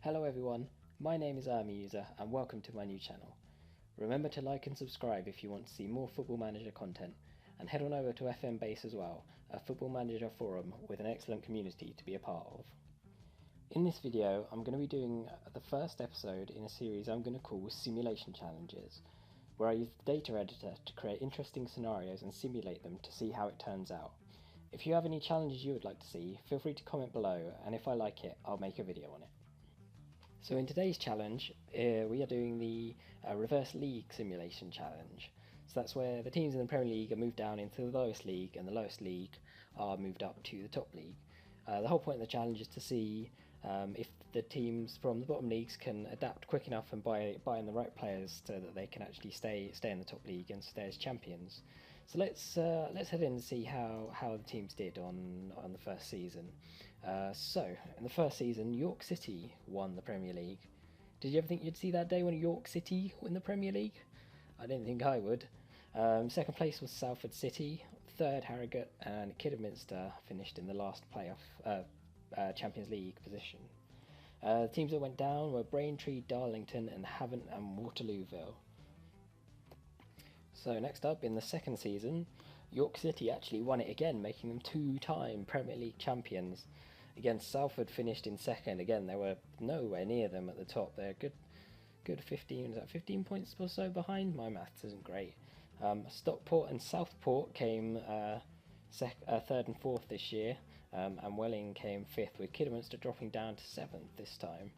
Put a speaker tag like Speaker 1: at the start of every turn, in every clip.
Speaker 1: Hello everyone, my name is Iamauser and welcome to my new channel. Remember to like and subscribe if you want to see more Football Manager content, and head on over to FM Base as well, a Football Manager forum with an excellent community to be a part of. In this video I'm going to be doing the first episode in a series I'm going to call Simulation Challenges, where I use the data editor to create interesting scenarios and simulate them to see how it turns out. If you have any challenges you would like to see, feel free to comment below, and if I like it, I'll make a video on it. So in today's challenge, we are doing the Reverse League Simulation Challenge. So that's where the teams in the Premier League are moved down into the lowest league, and the lowest league are moved up to the top league. The whole point of the challenge is to see if the teams from the bottom leagues can adapt quick enough and buy in the right players so that they can actually stay in the top league and stay as champions. So let's head in and see how the teams did on the first season. So in the first season, York City won the Premier League. Did you ever think you'd see that day when York City win the Premier League? I didn't think I would. Second place was Salford City. Third, Harrogate, and Kidderminster finished in the last playoff Champions League position. The teams that went down were Braintree, Darlington, and Havant and Waterlooville. So next up, in the second season, York City actually won it again, making them two-time Premier League champions. Again, Salford finished in second. Again, they were nowhere near them at the top. They're good 15 points or so behind. My maths isn't great. Stockport and Southport came third and fourth this year, and Welling came fifth, with Kidderminster dropping down to seventh this time.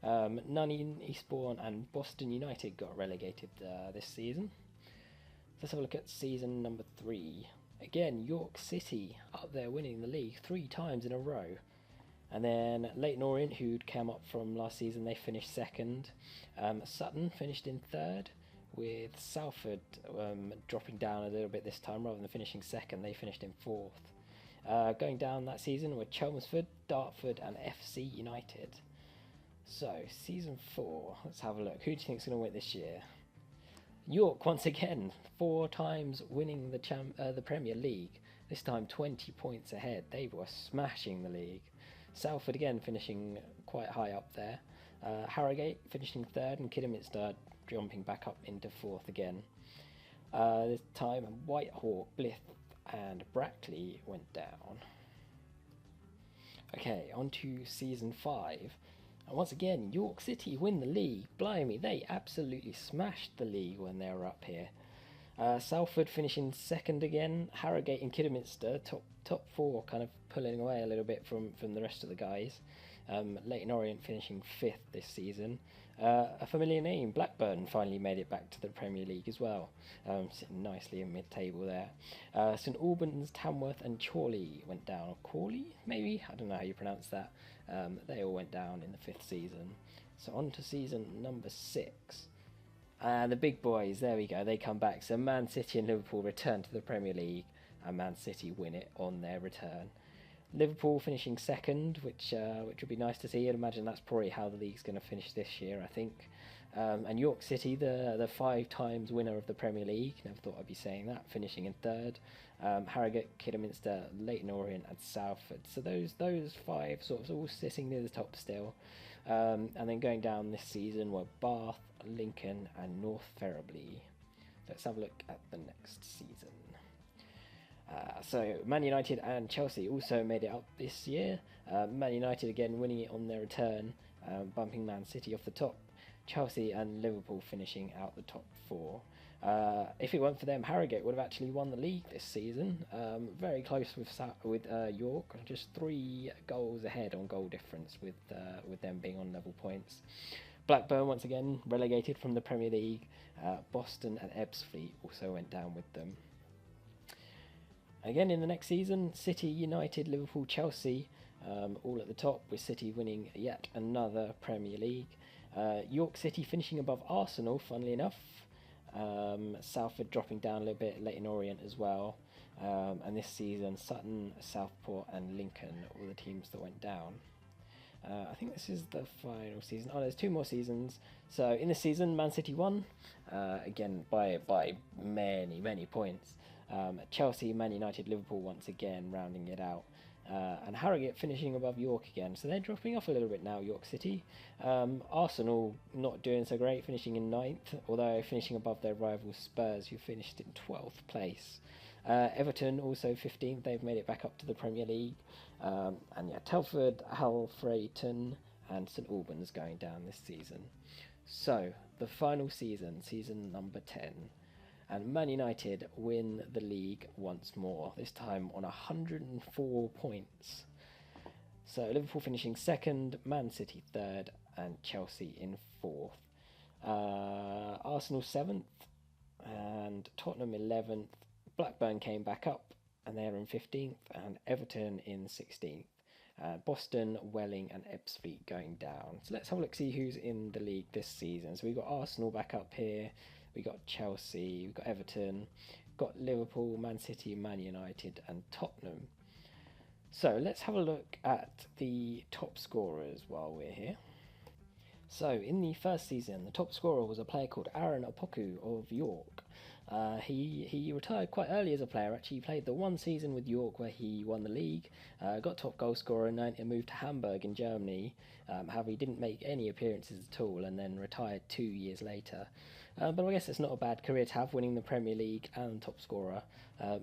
Speaker 1: Nuneaton, Eastbourne, and Boston United got relegated this season. Let's have a look at season number 3. Again, York City up there winning the league 3 times in a row. And then Leyton Orient, who came up from last season, they finished second. Sutton finished in third, with Salford dropping down a little bit this time. Rather than finishing second, they finished in fourth. Going down that season were Chelmsford, Dartford, and FC United. So, season 4, let's have a look. Who do you think is going to win this year? York, once again, 4 times winning the Premier League, this time 20 points ahead. They were smashing the league. Salford again finishing quite high up there. Harrogate finishing third, and Kidderminster jumping back up into fourth again. This time Whitehawk, Blyth and Brackley went down. Okay, on to season 5. And once again, York City win the league. Blimey, they absolutely smashed the league when they were up here. Salford finishing second again. Harrogate and Kidderminster, top 4, kind of pulling away a little bit from the rest of the guys. Leyton Orient finishing 5th this season. A familiar name, Blackburn, finally made it back to the Premier League as well, sitting nicely in mid-table there. St Albans, Tamworth and Chorley went down, or Chorley maybe? I don't know how you pronounce that. They all went down in the 5th season. So on to season number 6. The big boys, there we go, they come back. So Man City and Liverpool return to the Premier League, and Man City win it on their return. Liverpool finishing second, which would be nice to see. I'd imagine that's probably how the league's going to finish this year, I think. And York City, the 5 times winner of the Premier League, never thought I'd be saying that, finishing in third. Harrogate, Kidderminster, Leyton Orient and Salford. So those 5 sort of all sitting near the top still. And then going down this season were Bath, Lincoln and North Ferriby. Let's have a look at the next season. So Man United and Chelsea also made it up this year. Man United again winning it on their return, bumping Man City off the top. Chelsea and Liverpool finishing out the top 4. If it weren't for them, Harrogate would have actually won the league this season. Very close with York, just 3 goals ahead on goal difference with them being on level points. Blackburn once again relegated from the Premier League. Boston and Ebbsfleet also went down with them. Again in the next season, City, United, Liverpool, Chelsea, all at the top, with City winning yet another Premier League. York City finishing above Arsenal, funnily enough. Salford dropping down a little bit, Leyton Orient as well. And this season, Sutton, Southport and Lincoln, all the teams that went down. I think this is the final season. Oh, there's 2 more seasons. So in this season, Man City won, again by many points. Chelsea, Man United, Liverpool once again rounding it out. and Harrogate finishing above York again. So they're dropping off a little bit now, York City. Arsenal not doing so great, finishing in 9th, although finishing above their rivals Spurs, who finished in 12th place. Everton also 15th, they've made it back up to the Premier League. And yeah, Telford, Hull, Freyton, and St Albans going down this season. So, the final season, season number 10. And Man United win the league once more, this time on 104 points. So Liverpool finishing 2nd, Man City 3rd, and Chelsea in 4th. Arsenal 7th, and Tottenham 11th. Blackburn came back up, and they're in 15th, and Everton in 16th. Boston, Welling, and Ebbsfleet going down. So let's have a look, see who's in the league this season. So we've got Arsenal back up here. We got Chelsea, we've got Everton, got Liverpool, Man City, Man United, and Tottenham. So let's have a look at the top scorers while we're here. So in the first season, the top scorer was a player called Aaron Opoku of York. He retired quite early as a player. Actually, he played the one season with York where he won the league, got top goal scorer, and moved to Hamburg in Germany. However, he didn't make any appearances at all, and then retired 2 years later. But I guess it's not a bad career to have, winning the Premier League and top scorer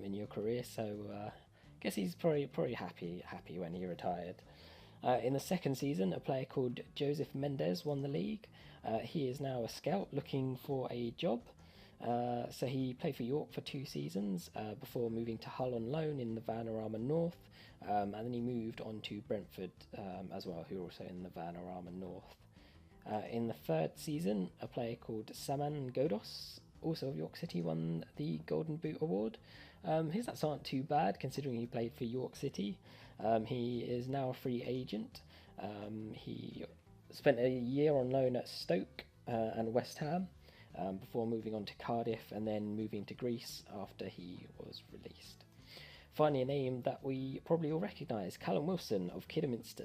Speaker 1: in your career. So I guess he's probably happy when he retired. In the second season, a player called Joseph Mendes won the league. He is now a scout looking for a job. So he played for York for 2 seasons before moving to Hull on loan in the Vanarama North, and then he moved on to Brentford as well, who are also in the Vanarama North. In the third season, a player called Saman Godos, also of York City, won the Golden Boot Award. His stats aren't too bad considering he played for York City. He is now a free agent. He spent a year on loan at Stoke and West Ham before moving on to Cardiff and then moving to Greece after he was released. Finally, a name that we probably all recognise, Callum Wilson of Kidderminster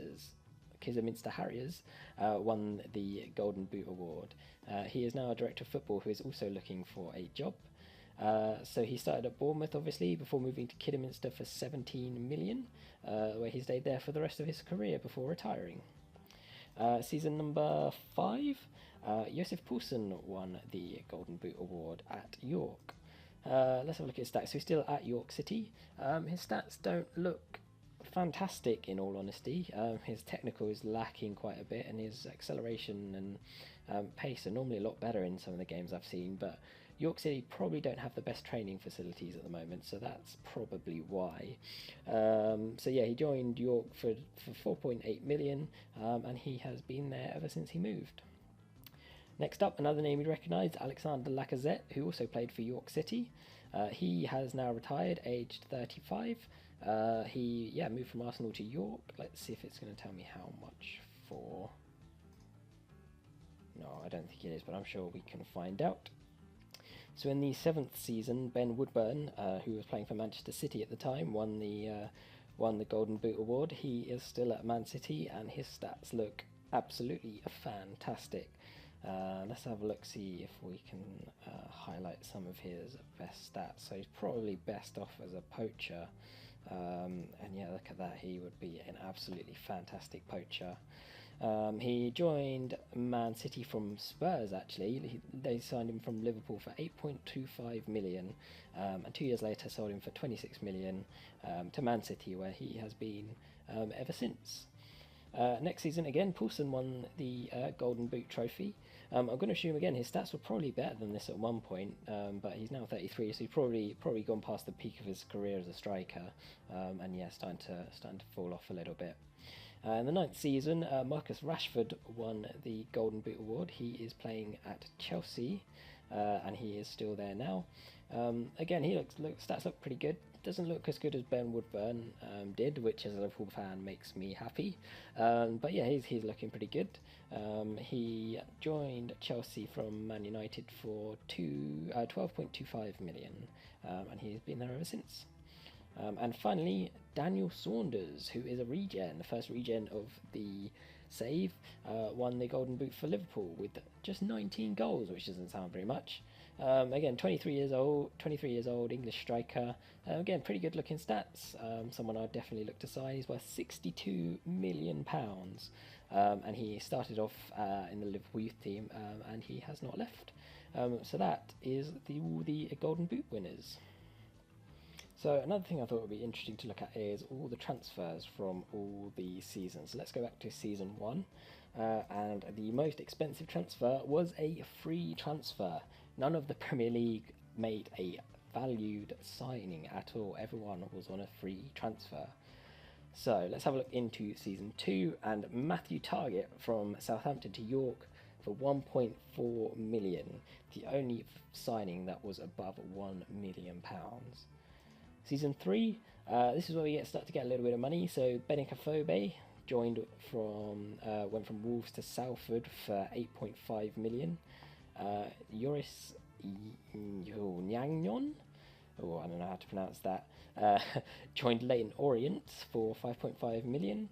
Speaker 1: Harriers, won the Golden Boot Award. He is now a director of football who is also looking for a job. So he started at Bournemouth, obviously, before moving to Kidderminster for 17 million, where he stayed there for the rest of his career before retiring. Season number 5, Josef Poulsen won the Golden Boot Award at York. Let's have a look at his stats. So he's still at York City. His stats don't look fantastic, in all honesty. His technical is lacking quite a bit, and his acceleration and pace are normally a lot better in some of the games I've seen, but York City probably don't have the best training facilities at the moment, so that's probably why. So yeah, he joined York for 4.8 million, and he has been there ever since he moved. Next up, another name you'd recognise, Alexander Lacazette, who also played for York City. He has now retired, aged 35. He moved from Arsenal to York. Let's see if it's going to tell me how much for. No, I don't think it is, but I'm sure we can find out. So in the 7th season, Ben Woodburn, who was playing for Manchester City at the time, won the Golden Boot Award. He is still at Man City, and his stats look absolutely fantastic. Let's have a look, see if we can highlight some of his best stats. So he's probably best off as a poacher. And yeah, look at that, he would be an absolutely fantastic poacher. He joined Man City from Spurs, actually. They signed him from Liverpool for 8.25 million, and 2 years later sold him for 26 million to Man City, where he has been ever since. Next season, again, Poulsen won the Golden Boot trophy. I'm going to assume, again, his stats were probably better than this at one point, but he's now 33, so he's probably gone past the peak of his career as a striker, and yeah, starting to fall off a little bit. In the 9th season, Marcus Rashford won the Golden Boot Award. He is playing at Chelsea, and he is still there now. Again, stats look pretty good. Doesn't look as good as Ben Woodburn did, which as a Liverpool fan makes me happy. But yeah, he's looking pretty good. He joined Chelsea from Man United for 12.25 million, and he's been there ever since. And finally, Daniel Saunders, who is a regen, the first regen of the save, won the Golden Boot for Liverpool with just 19 goals, which doesn't sound very much. Again, 23 years old, English striker. Again, pretty good looking stats. Someone I'd definitely look to sign. He's worth £62 million. And he started off in the Liverpool youth team, and he has not left. So that is the Golden Boot winners. So another thing I thought would be interesting to look at is all the transfers from all the seasons. So let's go back to season 1. And the most expensive transfer was a free transfer. None of the Premier League made a valued signing at all. Everyone was on a free transfer. So let's have a look into season 2, and Matthew Targett from Southampton to York for 1.4 million. The only signing that was above £1 million. Season 3, this is where we start to get a little bit of money. So Benica Fobe went from Wolves to Salford for 8.5 million. Yoris Nyangnon, I don't know how to pronounce that, joined Leighton Orient for 5.5 million.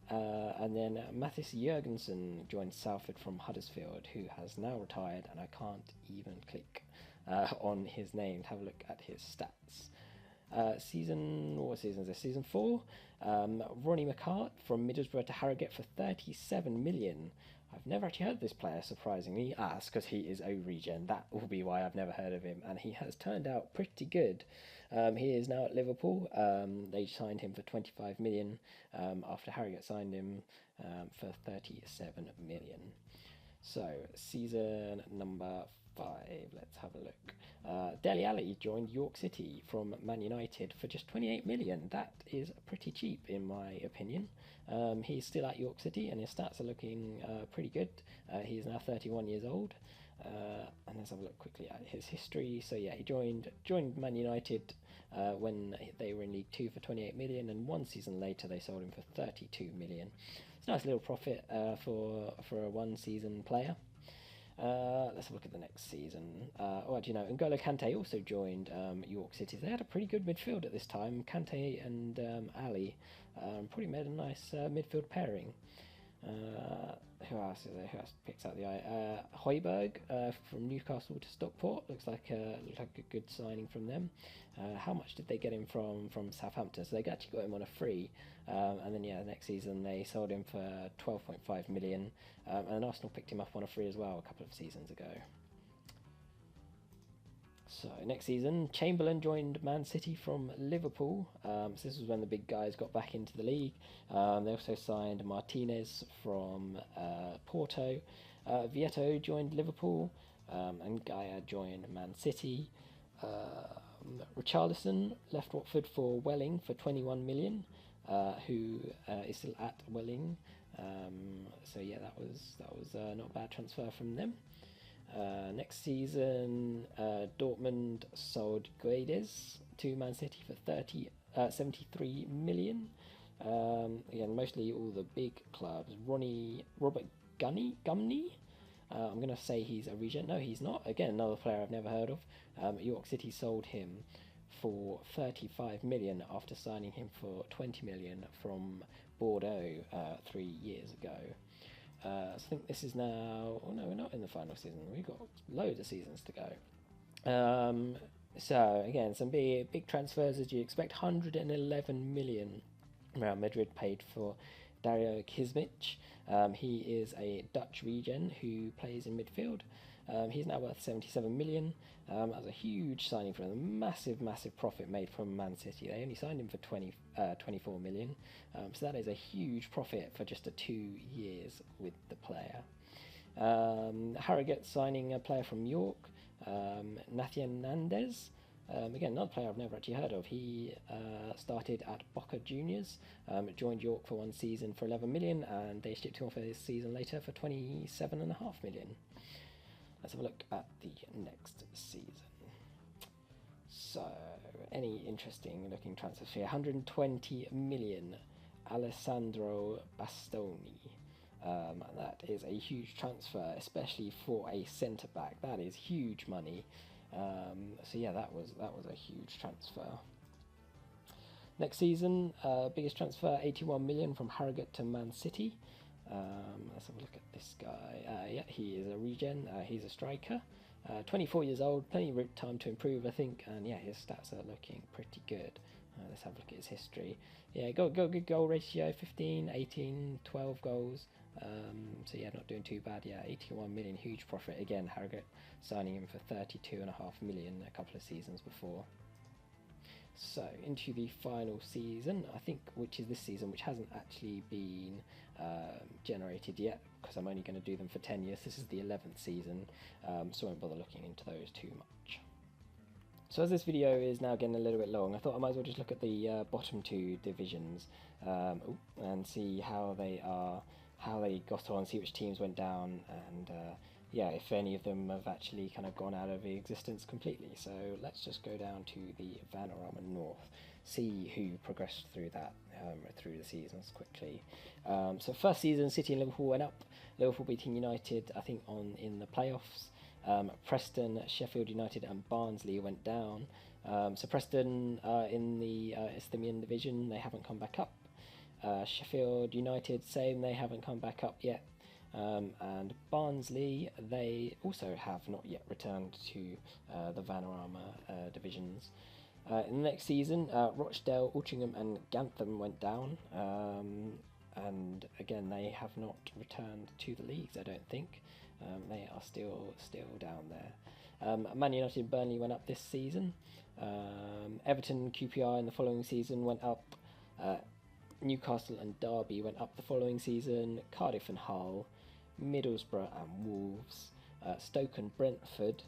Speaker 1: And then Mathis Jurgensen joined Salford from Huddersfield, who has now retired, and I can't even click on his name to have a look at his stats. Season 4, Ronnie McCart from Middlesbrough to Harrogate for 37 million. I've never actually heard of this player, surprisingly. It's because he is a regen. That will be why I've never heard of him, and he has turned out pretty good. He is now at Liverpool. They signed him for 25 million after Harrogate signed him for 37 million. So, season number 5, let's have a look. Dele Alli joined York City from Man United for just 28 million. That is pretty cheap, in my opinion. He's still at York City, and his stats are looking pretty good. He is now 31 years old. And let's have a look quickly at his history. So yeah, he joined Man United when they were in League 2 for 28 million, and 1 season later they sold him for 32 million. It's a nice little profit for a 1-season player. Let's have a look at the next season. N'Golo Kante also joined York City. They had a pretty good midfield at this time. Kante and Ali probably made a nice midfield pairing. Who else is there? Who else picks out the eye? Højbjerg from Newcastle to Stockport. Looks like a good signing from them. How much did they get him from Southampton? So they actually got him on a free, and then next season they sold him for 12.5 million, and Arsenal picked him up on a free as well a couple of seasons ago. So next season, Chamberlain joined Man City from Liverpool. So this was when the big guys got back into the league. They also signed Martinez from Porto. Vieto joined Liverpool, and Gaia joined Man City. Richarlison left Watford for Welling for 21 million, who is still at Welling. So yeah, that was not a bad transfer from them. Next season, Dortmund sold Guedes to Man City for 73 million. Again, mostly all the big clubs. Robert Gumney. I'm going to say he's a regen. No, he's not. Again, another player I've never heard of. York City sold him for 35 million after signing him for 20 million from Bordeaux 3 years ago. So I think this is now... Oh no, we're not in the final season. We've got loads of seasons to go. So again, some big transfers as you expect. 111 million Real Madrid paid for Dario Kismic. He is a Dutch regen who plays in midfield. He's now worth 77 million. That was a huge signing for them. Massive profit made from Man City. They only signed him for 24 million. So that is a huge profit for just 2 years with the player. Harrogate signing a player from York, Nathan Nandez. Again, another player I've never actually heard of. He started at Boca Juniors, joined York for 1 season for 11 million, and they shipped him off a season later for 27.5 million. Let's have a look at the next season. So, any interesting looking transfers here? 120 million, Alessandro Bastoni. That is a huge transfer, especially for a centre back. That is huge money. So yeah, that was a huge transfer. Next season, biggest transfer, 81 million from Harrogate to Man City. Let's have a look at this guy. Yeah, he is a regen. He's a striker. 24 years old, plenty of time to improve, I think, and yeah, his stats are looking pretty good. Let's have a look at his history. Yeah, got good goal ratio, 15, 18, 12 goals. So yeah, not doing too bad. Yeah, 81 million, huge profit again. Harrogate signing him for 32.5 million a couple of seasons before. So into the final season, I think, which is this season, which hasn't actually been generated yet, because I'm only going to do them for 10 years. This is the 11th season, so I won't bother looking into those too much. So as this video is now getting a little bit long, I thought I might as well just look at the bottom two divisions and see how they got on, see which teams went down, and yeah, if any of them have actually kind of gone out of existence completely. So let's just go down to the Vanarama North, see who progressed through that through the seasons quickly. So first season, City and Liverpool went up. Liverpool beating United, I think, in the playoffs. Preston, Sheffield United and Barnsley went down. So Preston in the Isthmian division, they haven't come back up. Sheffield United, same, they haven't come back up yet. And Barnsley, they also have not yet returned to the Vanarama divisions. In the next season, Rochdale, Altrincham and Gantham went down. And again, they have not returned to the leagues, I don't think. They are still down there. Man United and Burnley went up this season. Everton, QPR in the following season went up. Newcastle and Derby went up the following season. Cardiff and Hull, Middlesbrough and Wolves, Stoke and Brentford,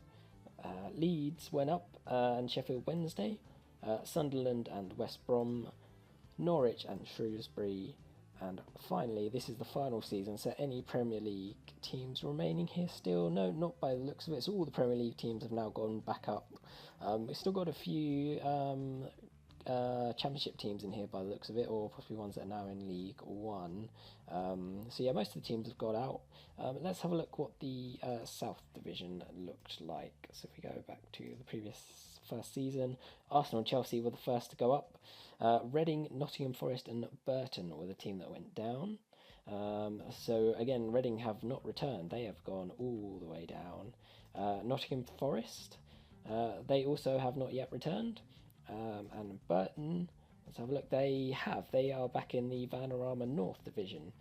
Speaker 1: Leeds went up, and Sheffield Wednesday, Sunderland and West Brom, Norwich and Shrewsbury, and finally, this is the final season, so any Premier League teams remaining here still? No, not by the looks of it. So all the Premier League teams have now gone back up. We've still got a few Championship teams in here by the looks of it, or possibly ones that are now in League One. So yeah, most of the teams have got out. Let's have a look what the South Division looked like. So if we go back to the first season, Arsenal and Chelsea were the first to go up. Reading, Nottingham Forest and Burton were the team that went down. So again, Reading have not returned. They have gone all the way down. Nottingham Forest, they also have not yet returned. And Burton, let's have a look. They are back in the Vanarama North Division.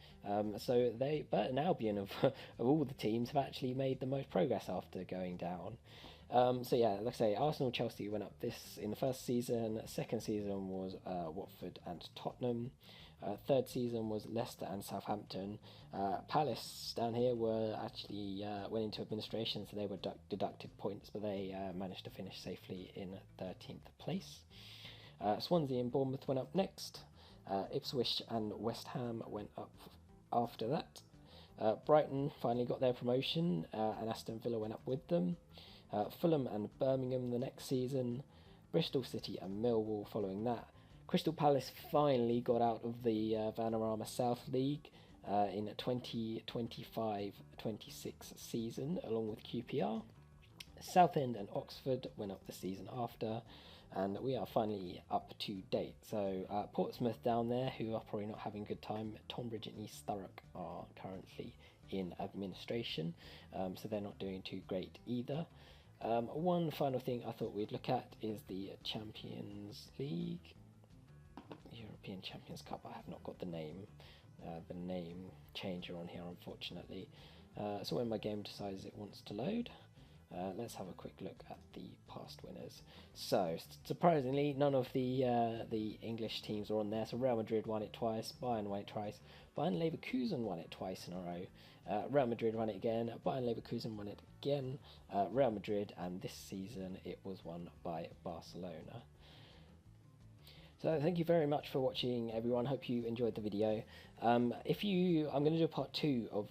Speaker 1: So Burton Albion of all the teams have actually made the most progress after going down. So yeah, like I say, Arsenal, Chelsea went up this in the first season. Second season was Watford and Tottenham. Third season was Leicester and Southampton. Palace down here were actually went into administration, so they were deducted points, but they managed to finish safely in 13th place. Swansea and Bournemouth went up next. Ipswich and West Ham went up after that. Brighton finally got their promotion, and Aston Villa went up with them. Fulham and Birmingham the next season, Bristol City and Millwall following that. Crystal Palace finally got out of the Vanarama South League in 2025-26 season, along with QPR. Southend and Oxford went up the season after, and we are finally up to date. So Portsmouth down there, who are probably not having a good time. Tonbridge and East Thurrock are currently in administration, so they're not doing too great either. One final thing I thought we'd look at is the Champions League, European Champions Cup. I have not got the name changer on here, unfortunately. So when my game decides it wants to load, let's have a quick look at the past winners. So surprisingly, none of the English teams are on there. So Real Madrid won it twice, Bayern won it twice, Bayern Leverkusen won it twice in a row. Real Madrid won it again, Bayern Leverkusen won it again, Real Madrid, and this season it was won by Barcelona. So thank you very much for watching, everyone. Hope you enjoyed the video. I'm going to do a part 2 of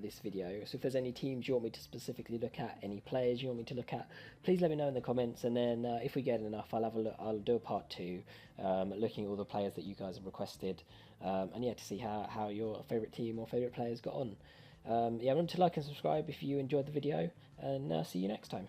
Speaker 1: this video. So if there's any teams you want me to specifically look at, any players you want me to look at, please let me know in the comments. And then if we get enough, I'll have a look. I'll do a part 2, looking at all the players that you guys have requested, and yeah, to see how your favourite team or favourite players got on. Yeah, remember to like and subscribe if you enjoyed the video, and see you next time.